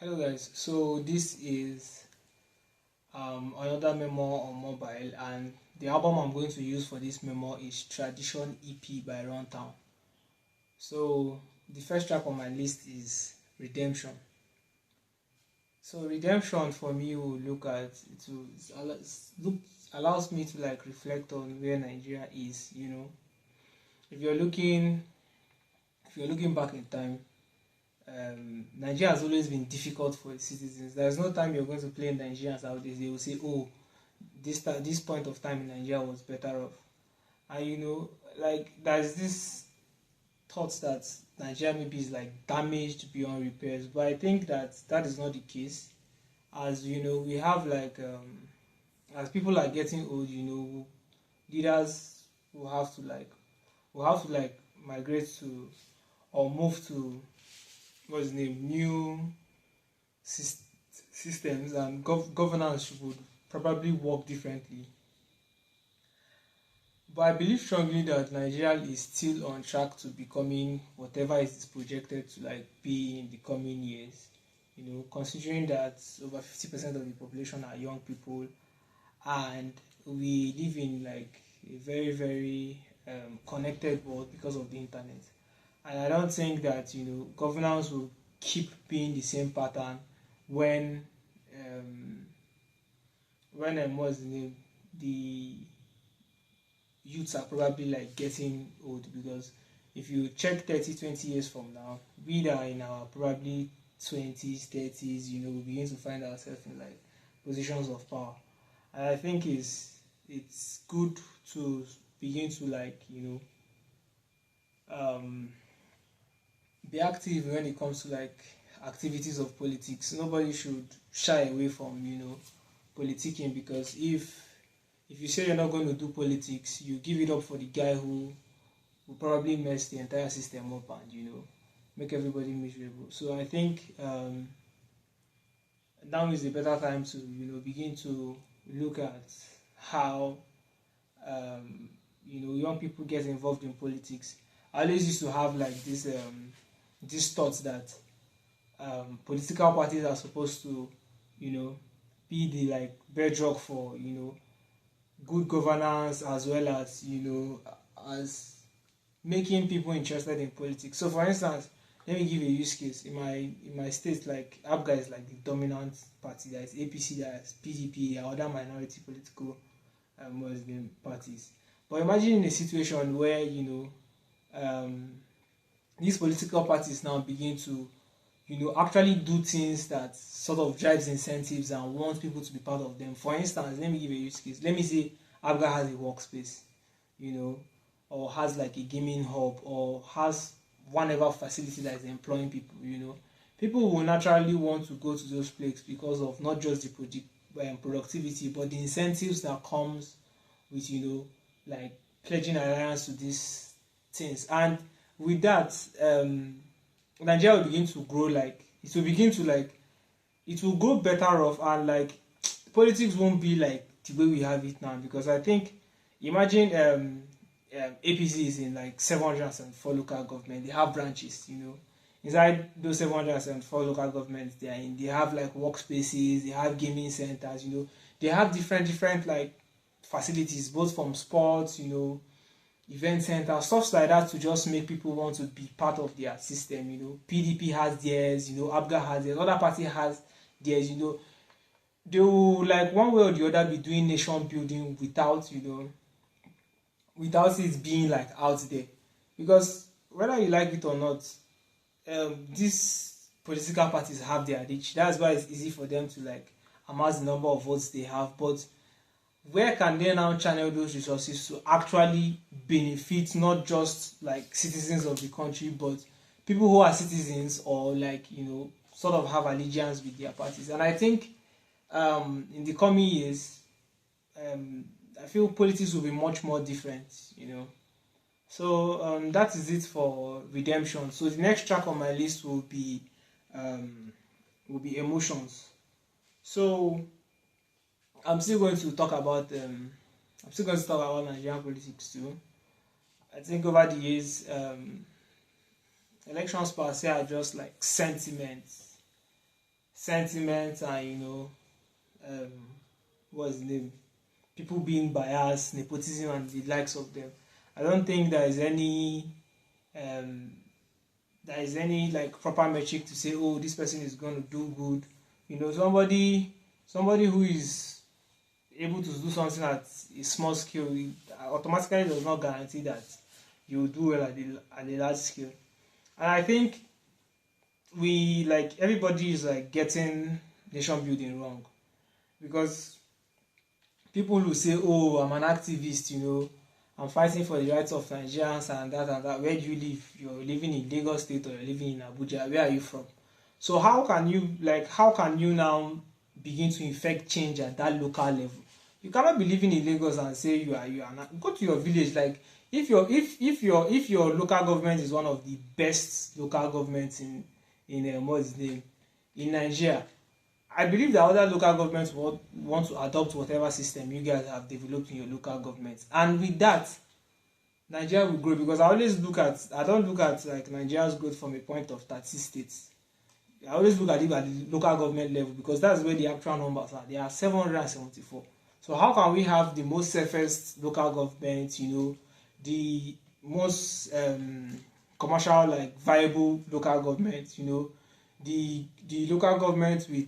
Hello guys, so this is another memoir on mobile, and the album I'm going to use for this memoir is Tradition EP by Runtown. So the first track on my list is Redemption. So Redemption for me will look at it will look allows me to like reflect on where Nigeria is. If you're looking if you're looking back in time, Nigeria has always been difficult for its citizens. There's no time you're going to play Nigerians out there. They will say, "Oh, this point of time in Nigeria was better off," and like there's this thought that Nigeria maybe is like damaged beyond repairs. But I think that that is not the case. As we have like as people are getting old, leaders will have to migrate to or move to what's the name new sys- systems, and governance would probably work differently. But I believe strongly that Nigeria is still on track to becoming whatever it is projected to like be in the coming years. Considering that over 50% of the population are young people, and we live in like a very very connected world because of the internet. And I don't think that governance will keep being the same pattern when um, what's the name the youths are probably like getting old, because if you check 30, 20 years from now, we that are in our probably 20s, 30s, we begin to find ourselves in like positions of power. And I think it's good to begin to like um be active when it comes to like activities of politics. Nobody should shy away from politicking, because if you say you're not going to do politics, you give it up for the guy who will probably mess the entire system up and make everybody miserable. So I think now is a better time to begin to look at how young people get involved in politics. I always used to have like this thought that political parties are supposed to you know be the like bedrock for good governance, as well as as making people interested in politics. So for instance, let me give a use case. In my state, like ABGA is like the dominant party. There is APC, there is PDP, there are other minority political Muslim parties. But imagine in a situation where um, these political parties now begin to actually do things that sort of drives incentives and wants people to be part of them. For instance, let me give a use case. Let me say ABGA has a workspace, you know, or has like a gaming hub, or has whatever facility that is employing people. People will naturally want to go to those places because of not just the productivity, but the incentives that comes with like pledging alliance to these things. And with that, Nigeria will begin to grow, like it will grow better off, and like politics won't be like the way we have it now. Because I think, imagine APC is in like 704 local government. They have branches, inside those 704 local governments they are in. They have like workspaces, they have gaming centers, they have different like facilities, both from sports, event center, stuff like that, to just make people want to be part of their system. PDP has theirs, ABGA has theirs, other party has theirs. They will like one way or the other be doing nation building without it being like out there. Because whether you like it or not, these political parties have their reach. That's why it's easy for them to like amass the number of votes they have. But where can they now channel those resources to actually benefit not just like citizens of the country, but people who are citizens, or like sort of have allegiance with their parties? And I think in the coming years, um, I feel politics will be much more different. So that is it for Redemption. So the next track on my list will be Emotions. So I'm still going to talk about Nigerian politics too. I think over the years, elections per se are just like sentiments. sentiments and um, what's the name, people being biased, nepotism, and the likes of them. I don't think um, there is any like proper metric to say, oh, this person is going to do good. Somebody who is able to do something at a small scale, it automatically does not guarantee that you will do well at a large scale. And I think we like everybody is like getting nation building wrong, because people who say, oh, I'm an activist, I'm fighting for the rights of Nigerians and that and that. Where do you live? You're living in Lagos State or you're living in Abuja. Where are you from? So how can you now begin to effect change at that local level? You cannot be living in Lagos and say you are not. Go to your village. Like if your local government is one of the best local governments in what's the name, in Nigeria, I believe that other local governments will want to adopt whatever system you guys have developed in your local government, and with that, Nigeria will grow. Because I don't look at like Nigeria's growth from a point of 30 states. I always look at it at the local government level, because that's where the actual numbers are. They are 774. So how can we have the most safest local government, the most commercial like viable local government, the local government with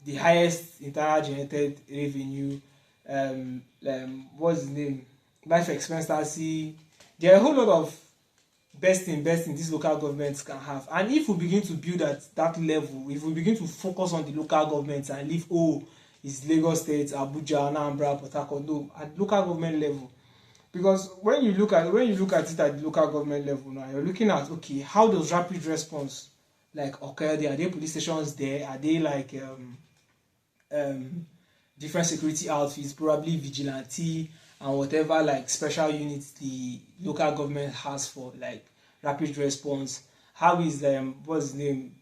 the highest internal generated revenue, what's the name, life expectancy. There are a whole lot of best in these local governments can have. And if we begin to build at that level, if we begin to focus on the local governments and leave, oh, it's Lagos State, Abuja, Anambra, Port Harcourt, no, at local government level. Because when you look at it at the local government level now, you're looking at, okay, how does rapid response like occur there? Are there police stations there? Are they like um different security outfits, probably vigilante and whatever like special units the local government has for like rapid response? How is what's the name,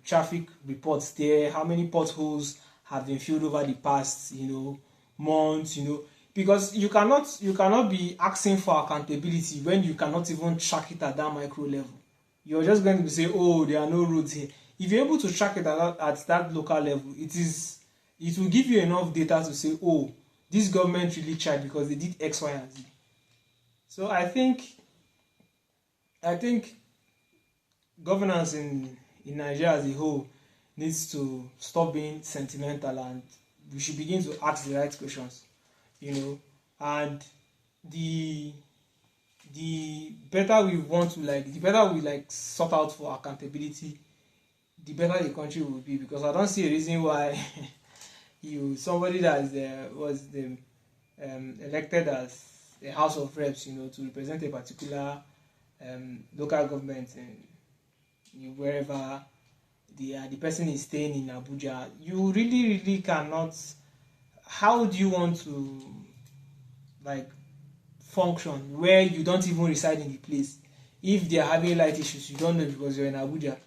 traffic reports there? How many potholes have been filled over the past months? Because you cannot be asking for accountability when you cannot even track it at that micro level. You're just going to be saying, oh, there are no roads here. If you're able to track it at that local level, it will give you enough data to say, oh, this government really tried because they did X, Y, and Z. So I think governance in Nigeria as a whole needs to stop being sentimental, and we should begin to ask the right questions, and the the better we like sort out for accountability, the better the country will be. Because I don't see a reason why somebody that is was the elected as a House of Reps, to represent a particular local government wherever the person is staying in Abuja. You really cannot. How do you want to like function where you don't even reside in the place? If they are having light issues, you don't know because you're in Abuja.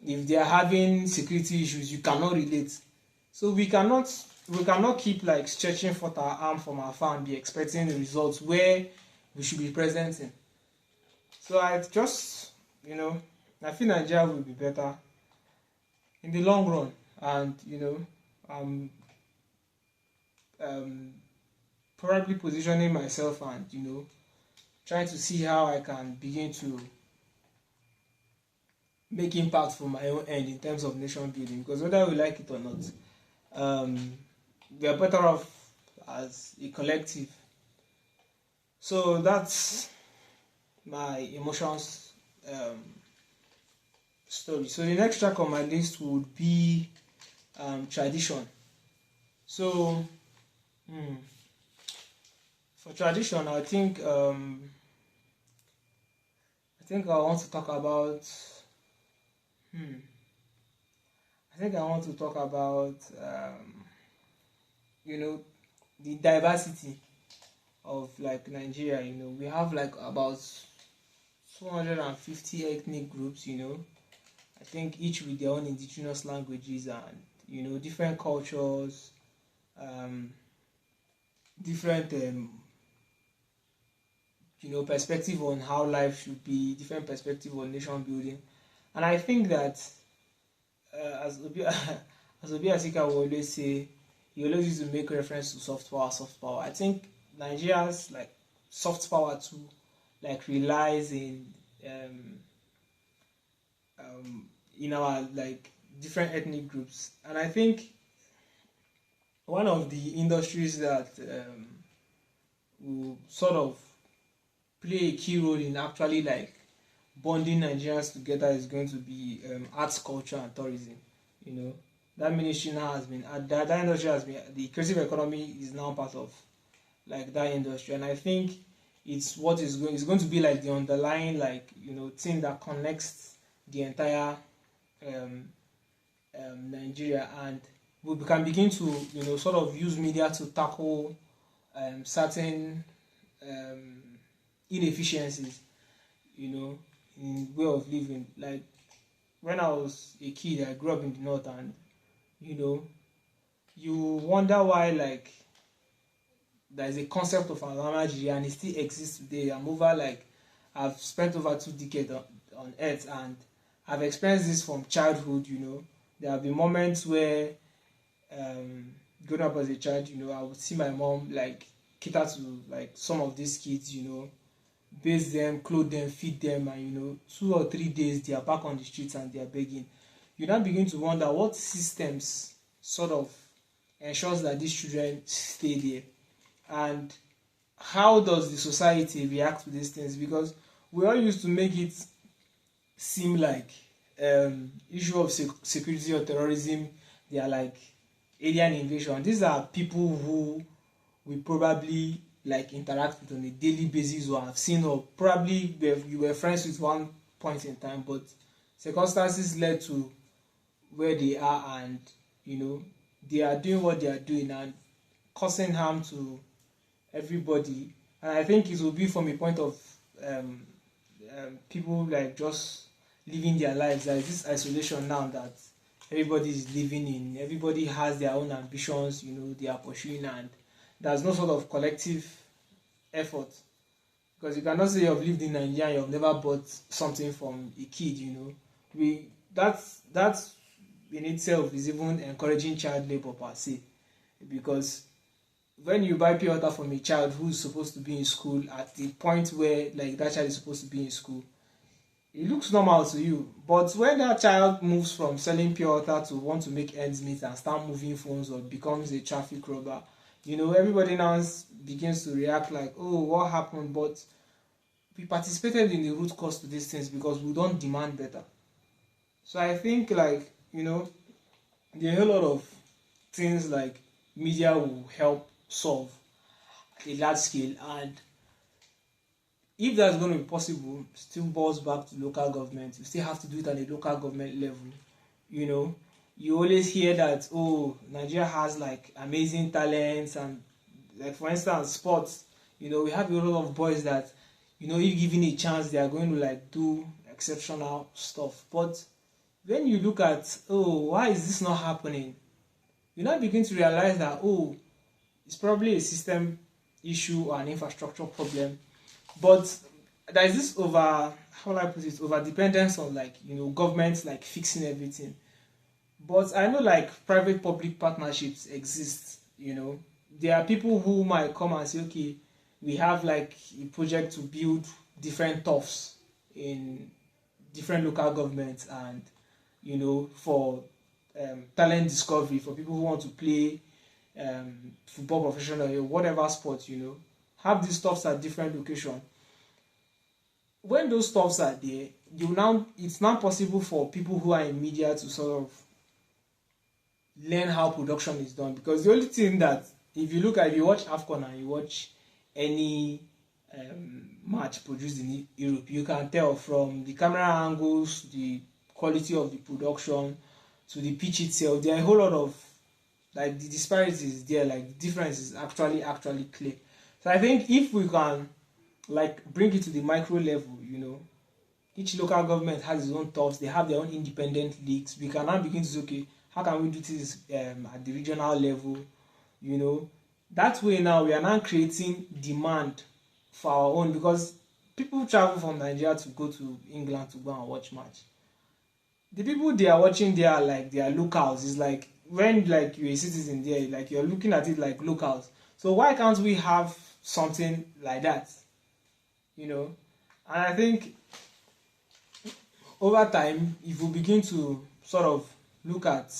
If they are having security issues, you cannot relate. So we cannot keep like stretching forth our arm from our far and be expecting the results where we should be present in. So I feel Nigeria will be better in the long run, and I'm um, probably positioning myself and trying to see how I can begin to make impact from my own end in terms of nation building. Because whether we like it or not, um, we are better off as a collective. So that's my emotions story. So the next track on my list would be tradition. So for tradition, I think I want to talk about. I think I want to talk about you know the diversity of like Nigeria. We have like about 250 ethnic groups. I think each with their own indigenous languages and different cultures, um, different perspective on how life should be, different perspective on nation building. And I think that as Obi as Obi Asika will always say, he always used to make reference to soft power, soft power. I think Nigeria's like soft power too, like relies um, in our like different ethnic groups, and I think one of the industries that will sort of play a key role in actually like bonding Nigerians together is going to be arts, culture, and tourism. You know, that ministry now has been that industry has been, the creative economy is now part of like that industry, and I think it's going to be like the underlying like thing that connects the entire um, Nigeria, and we can begin to sort of use media to tackle certain um, inefficiencies, in way of living. Like when I was a kid, I grew up in the north, and you know, you wonder why like there is a concept of Alamaji and it still exists today. I've spent over 2 decades on earth, and I've experienced this from childhood. There have been moments where um, growing up as a child, I would see my mom like cater to like some of these kids, bathe them, clothe them, feed them, and 2 or 3 days they are back on the streets and they are begging. You now begin to wonder what systems sort of ensures that these children stay there, and how does the society react to these things, because we all used to make it seem like issue of security or terrorism, they are like alien invasion. These are people who we probably like interact with on a daily basis, or have seen, or probably you were friends with one point in time, but circumstances led to where they are, and they are doing what they are doing and causing harm to everybody. And I think it will be from a point of um, people like just living their lives. There is this isolation now that everybody is living in. Everybody has their own ambitions, they are pursuing, and there's no sort of collective effort. Because you cannot say you've lived in Nigeria and you've never bought something from a kid. That's in itself is even encouraging child labor per se, because when you buy pure water from a child who's supposed to be in school at the point where like that child is supposed to be in school, it looks normal to you. But when that child moves from selling pure water to want to make ends meet and start moving phones or becomes a traffic robber, everybody now begins to react like, oh, what happened? But we participated in the root cause to these things because we don't demand better. So I think like, there are a lot of things like media will help solve at a large scale, and if that's going to be possible, still boils back to local government. You still have to do it at a local government level. You always hear that, oh, Nigeria has like amazing talents, and like for instance sports, we have a lot of boys that if given a chance they are going to like do exceptional stuff. But when you look at, oh, why is this not happening, you now begin to realize that, oh, it's probably a system issue or an infrastructure problem. But there is this how will I put it, over dependence on like governments like fixing everything. But I know like private public partnerships exist. There are people who might come and say, okay, we have like a project to build different turfs in different local governments, and for talent discovery for people who want to play football professional or whatever sport, have these stuffs at different locations. When those stuffs are there, it's now possible for people who are in media to sort of learn how production is done. Because the only thing that, if you watch AFCON and you watch any match produced in Europe, you can tell from the camera angles, the quality of the production, to the pitch itself, there are a whole lot of like the disparities there, like the difference is actually clear. So I think if we can like bring it to the micro level, each local government has its own thoughts, they have their own independent leagues. We can now begin to say, okay, how can we do this at the regional level? That way now we are now creating demand for our own, because people travel from Nigeria to go to England to go and watch match. the people they are watching there are like they are locals. It's like when like you're a citizen there, like you're looking at it like locals. So why can't we have something like that? You know, and I think over time, if we begin to sort of look at,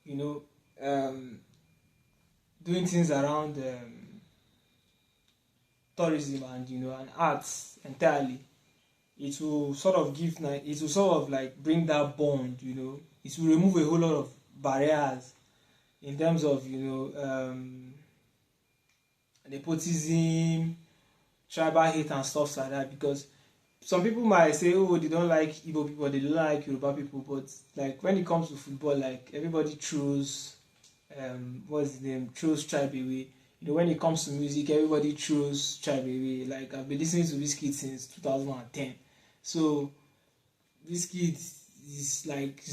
you know, um, doing things around tourism and and arts entirely, it will sort of it will sort of like bring that bond. It will remove a whole lot of barriers in terms of nepotism, tribal hate and stuff like that, because some people might say, oh, they don't like Igbo people, they don't like Yoruba people, but like when it comes to football, like everybody throws what's the name, throws tribe away. When it comes to music, everybody throws tribe away. Like I've been listening to Wizkid since 2010, so Wizkid is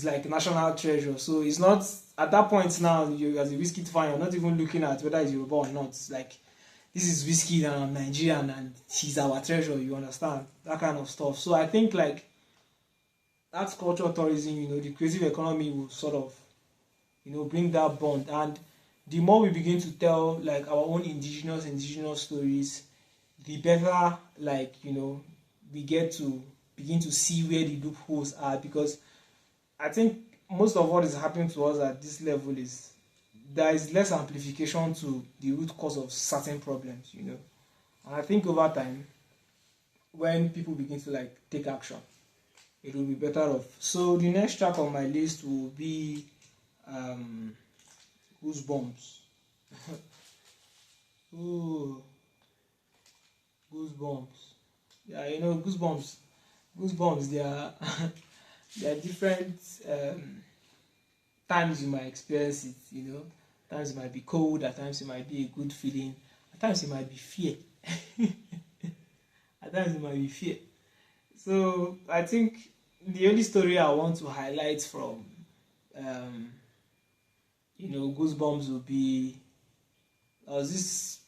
like national treasure. So it's not at that point now. You as a Wizkid fan, you're not even looking at whether it's Yoruba or not. Like this is Wizkid and I'm Nigerian and he's our treasure. You understand that kind of stuff. So I think like that's cultural tourism. The creative economy will sort of bring that bond, and the more we begin to tell like our own indigenous stories, the better like we get to begin to see where the loopholes are, because I think most of what is happening to us at this level is there is less amplification to the root cause of certain problems. And I think over time, when people begin to like take action, it will be better off. So the next track on my list will be Goosebumps. Ooh, Goosebumps. Yeah, Goosebumps. Goosebumps. They are there are different times you might experience it. Times it might be cold. At times it might be a good feeling. At times it might be fear. At times it might be fear. So I think the only story I want to highlight from Goosebumps will be, there was this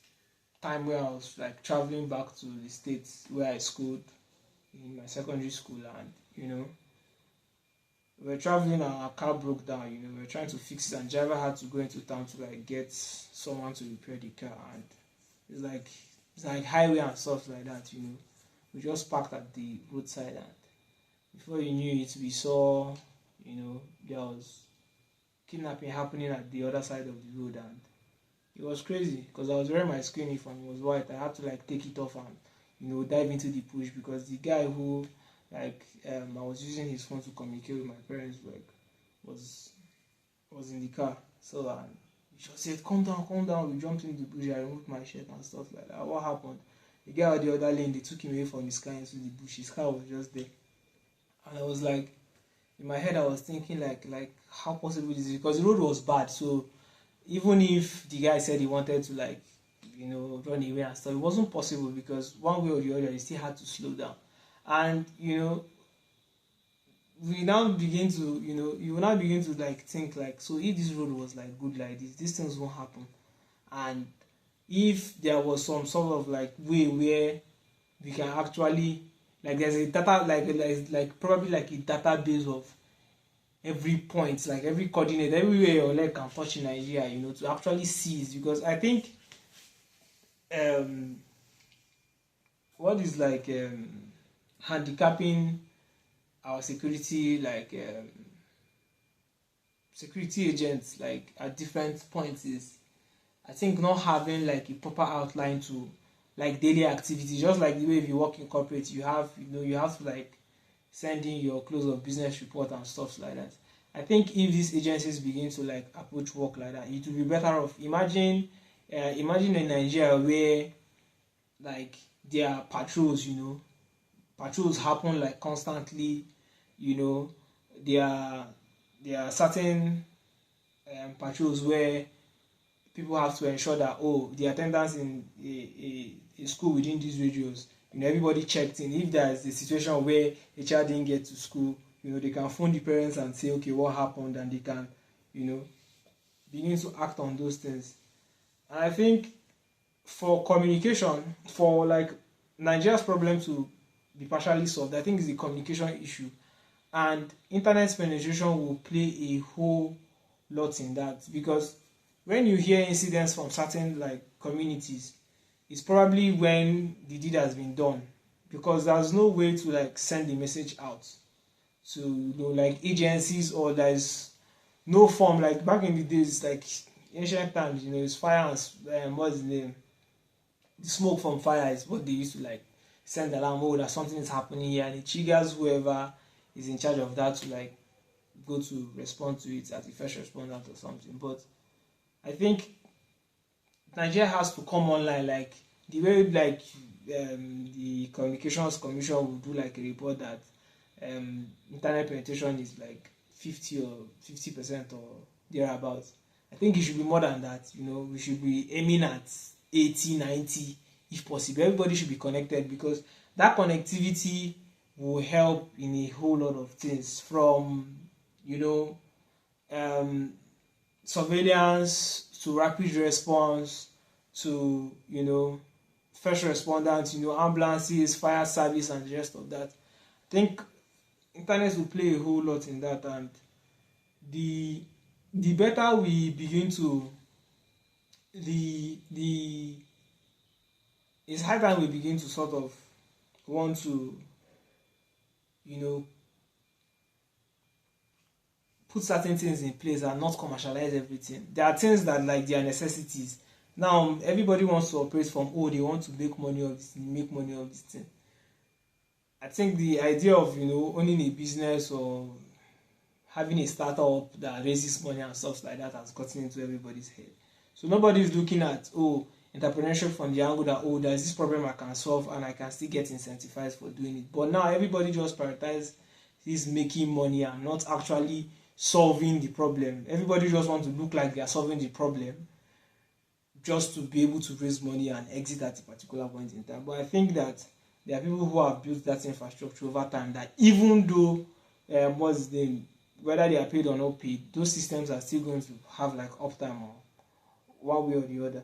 time where I was like traveling back to the States where I schooled in my secondary school, and we were traveling and our car broke down. We were trying to fix it, and driver had to go into town to like get someone to repair the car, and it's like highway and stuff like that. We just parked at the roadside, and before you knew it, we saw there was kidnapping happening at the other side of the road, and it was crazy because I was wearing my school uniform. It was white. I had to like take it off and dive into the bush, because the guy who I was using his phone to communicate with my parents was in the car. So he just said, "Calm down, calm down." We jumped in the bush. I removed my shirt and stuff like that. What happened? The guy at the other lane, they took him away from his car into the bush. His car was just there, and I was like, in my head, I was thinking like how possible is it? Because the road was bad. So even if the guy said he wanted to run away and stuff, it wasn't possible, because one way or the other he still had to slow down. And we now begin to you will now begin to like think like, so if this road was like good like this, these things won't happen. And if there was some sort of like way where we can actually like, there's a data like probably like a database of every point, like every coordinate, everywhere your leg can touch in Nigeria, to actually seize. Because I think what is like handicapping our security, like security agents, like at different points, is I think not having like a proper outline to like daily activities. Just like the way if you work in corporate, you have to like send in your close of business report and stuff like that. I think if these agencies begin to like approach work like that, it will be better off. Imagine in Nigeria where like there are patrols, patrols happen like constantly. There are certain patrols where people have to ensure that, oh, the attendance in a school within these radios, everybody checked in. If there's a situation where a child didn't get to school, they can phone the parents and say, okay, what happened, and they can begin to act on those things. And I think for communication, for like Nigeria's problem to be partially solved, I think it's the communication issue. And internet penetration will play a whole lot in that, because when you hear incidents from certain like communities, it's probably when the deed has been done, because there's no way to like send the message out to, like agencies, or there's no form like back in the days, like ancient times, it's fire and what's the name, the smoke from fire is what they used to like send alarm, oh, that something is happening here, and it triggers whoever is in charge of that to like go to respond to it as the first respondent or something. But I think Nigeria has to come online, like the way like the Communications Commission will do like a report that internet penetration is like 50% or thereabouts. I think it should be more than that. We should be aiming at 80, 90 if possible. Everybody should be connected, because that connectivity will help in a whole lot of things, from um, surveillance to rapid response to first responders, ambulances, fire service, and the rest of that. I think internet will play a whole lot in that, and the better we begin to the it's high time we begin to sort of want to put certain things in place and not commercialize everything. There are things that like they are necessities. Now everybody wants to operate from, oh, they want to make money of this thing, make money of this thing. I think the idea of owning a business or having a startup that raises money and stuff like that has gotten into everybody's head. So nobody is looking at, entrepreneurship from the angle that, there's this problem I can solve and I can still get incentivized for doing it. But now everybody just prioritizes making money and not actually solving the problem. Everybody just wants to look like they are solving the problem just to be able to raise money and exit at a particular point in time. But I think that there are people who have built that infrastructure over time that even though whether they are paid or not paid, those systems are still going to have like uptime or one way or the other.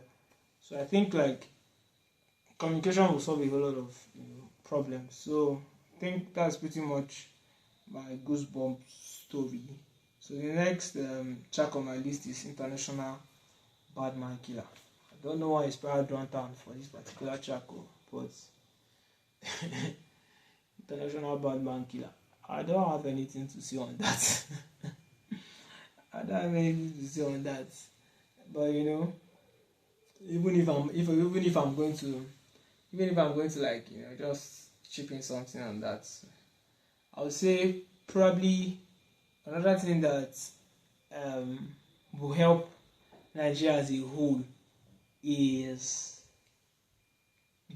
So I think like communication will solve a whole lot of problems. So I think that's pretty much my goosebump story. So the next track on my list is International Badman Killer. I don't know why it's probably drawn down for this particular track, but International Badman Killer. I don't have anything to say on that. I don't have anything to say on that. But even if I'm going to like just chip in something on that, I would say probably another thing that will help Nigeria as a whole is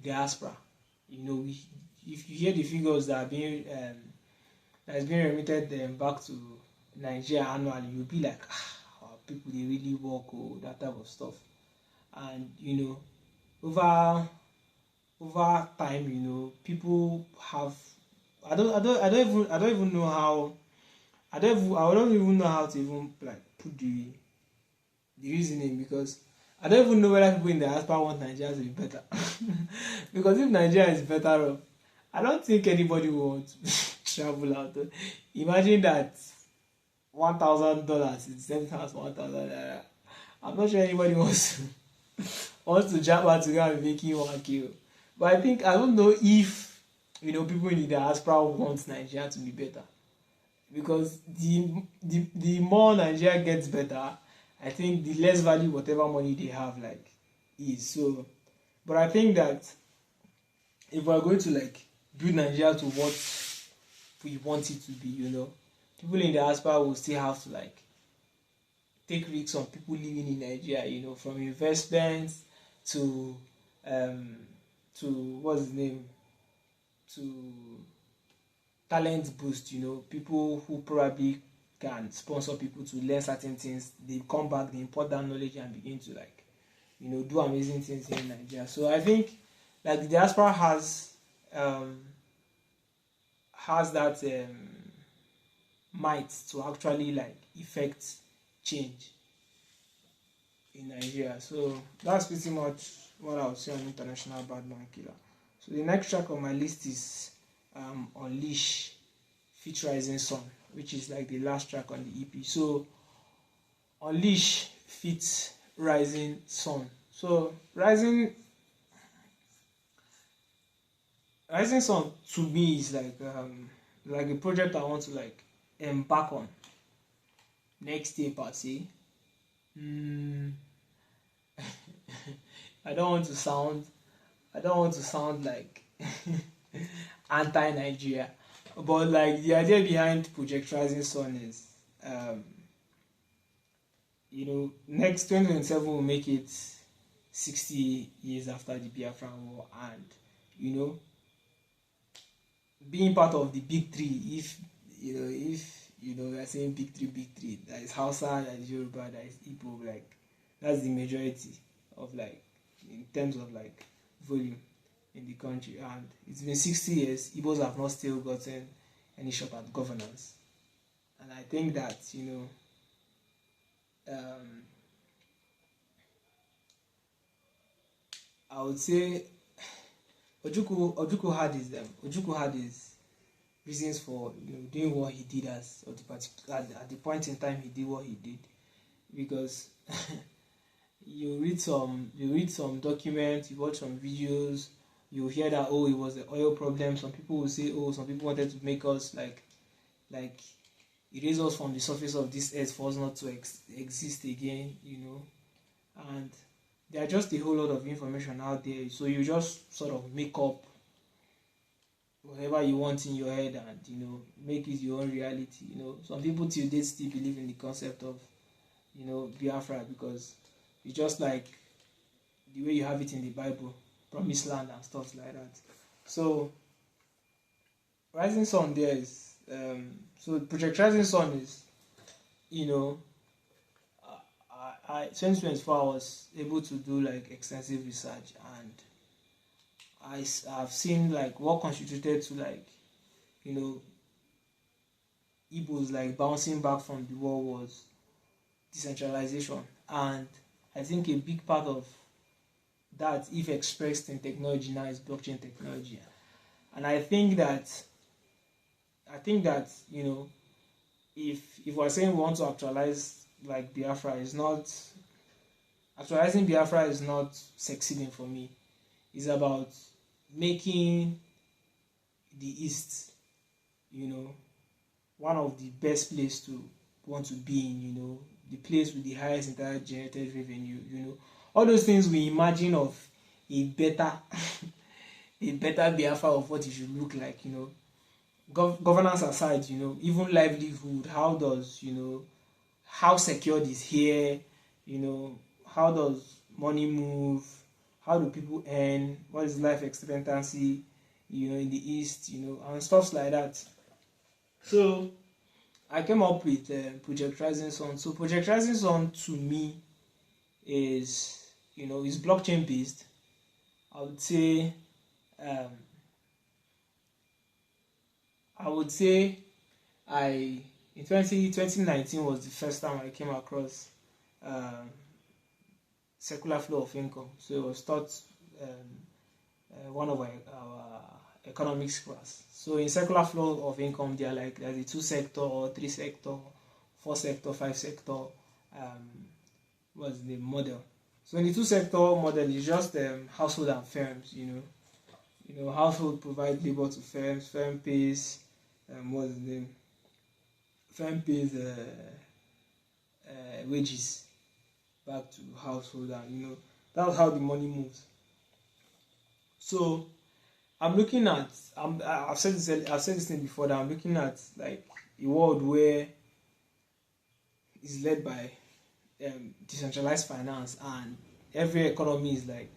diaspora. If you hear the figures that are being that is being remitted back to Nigeria annually, you'll be like, people they really work, that type of stuff. And over time, people have I don't even know how I don't even know how to even like put the reasoning, because I don't even know whether people in the diaspora want Nigeria to be better. Because if Nigeria is better off, I don't think anybody will want to travel out. Imagine that $1,000 is the same as $1,000. I'm not sure anybody wants to jump out to go and making 1K. But I don't know if people in the diaspora want Nigeria to be better, because the more Nigeria gets better, I think the less value whatever money they have like is. So, but I think that if we're going to like build Nigeria to what we want it to be, people in the diaspora will still have to like take risks on people living in Nigeria, from investments to what's his name, to talent boost, people who probably can sponsor people to learn certain things. They come back, they import that knowledge and begin to like, do amazing things in Nigeria. So I think like the diaspora has that might to actually like effect change in Nigeria. So that's pretty much what I would say on International Badman Killer. So the next track on my list is Unleash Fit Rising Sun, which is like the last track on the EP. So Unleash Fit Rising Sun. So Rising Sun to me is like a project I want to like embark on next year per se. Mm, I don't want to sound like anti-Nigeria, but like the idea behind Project Rising Sun is, next 2027 will make it 60 years after the Biafran War, and you know, being part of the big three, if we are saying big three, that is Hausa, that is Yoruba, that is Igbo, like that's the majority of like in terms of like volume in the country, and it's been 60 years. Igbos have not still gotten any shot at governance, and I think that I would say Ojukwu had his reasons for doing what he did at the point in time he did what he did, because you read some documents, you watch some videos, you hear that it was the oil problem. Some people will say some people wanted to make us like erase us from the surface of this earth for us not to exist again, and there are just a whole lot of information out there, so you just sort of make up whatever you want in your head and make it your own reality. Some people till date still believe in the concept of Biafra, because it's just like the way you have it in the Bible, promised land and stuff like that. So Rising Sun there is so Project Rising Sun is I 2024 I was able to do like extensive research, and I've seen like what contributed to like Igbos like bouncing back from the war was decentralization, and I think a big part of that, if expressed in technology now, is blockchain technology. And I think that if we're saying we want to actualize like Biafra, is not actualizing Biafra is not succeeding for me. It's about making the East one of the best place to want to be in, the place with the highest entire generated revenue, all those things we imagine of a better a better Biafra of what it should look like, governance aside, even livelihood, how secured is here, how does money move, how do people earn, what is life expectancy, in the East, and stuff like that. So I came up with Project Rising Sun. So Project Rising Sun to me is is blockchain based. I would say in 2019 was the first time I came across circular flow of income. So it was taught one of our economics class. So in circular flow of income, there's a 2 sector, 3 sector, 4 sector, 5 sector was the model. So in the 2 sector model, it's just household and firms. Household provide labor to firms. Firm pays what's the name? Firm pays wages back to household, and that's how the money moves. So I've said this thing before, that I'm looking at like a world where it's led by decentralized finance, and every economy is like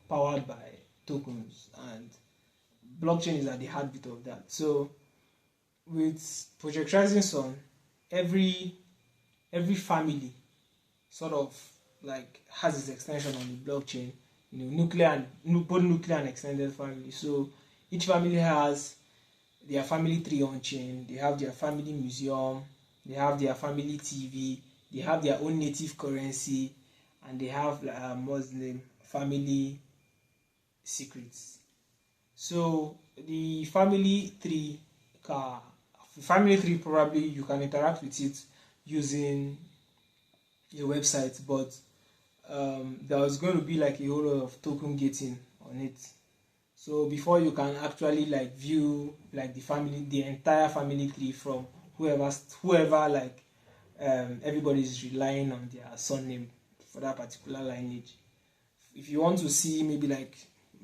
powered by tokens, and blockchain is at the heartbeat of that. So with Project Rising Sun, every family sort of like has its extension on the blockchain, both nuclear and extended family. So each family has their family tree on chain, they have their family museum, they have their family TV, they have their own native currency, and they have family secrets. So the family tree The family tree, probably you can interact with it using a website, but there was going to be like a whole lot of token gating on it. So before you can actually like view like the entire family tree from whoever like everybody is relying on their surname for that particular lineage. If you want to see maybe like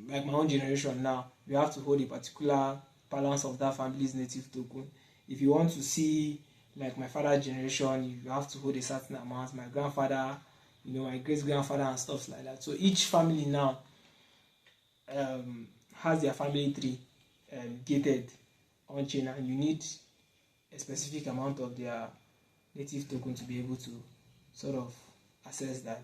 my own generation now, you have to hold a particular balance of that family's native token. If you want to see like my father's generation, you have to hold a certain amount. My grandfather, my great grandfather and stuff like that. So each family now has their family tree gated on chain, and you need a specific amount of their native token to be able to sort of access that.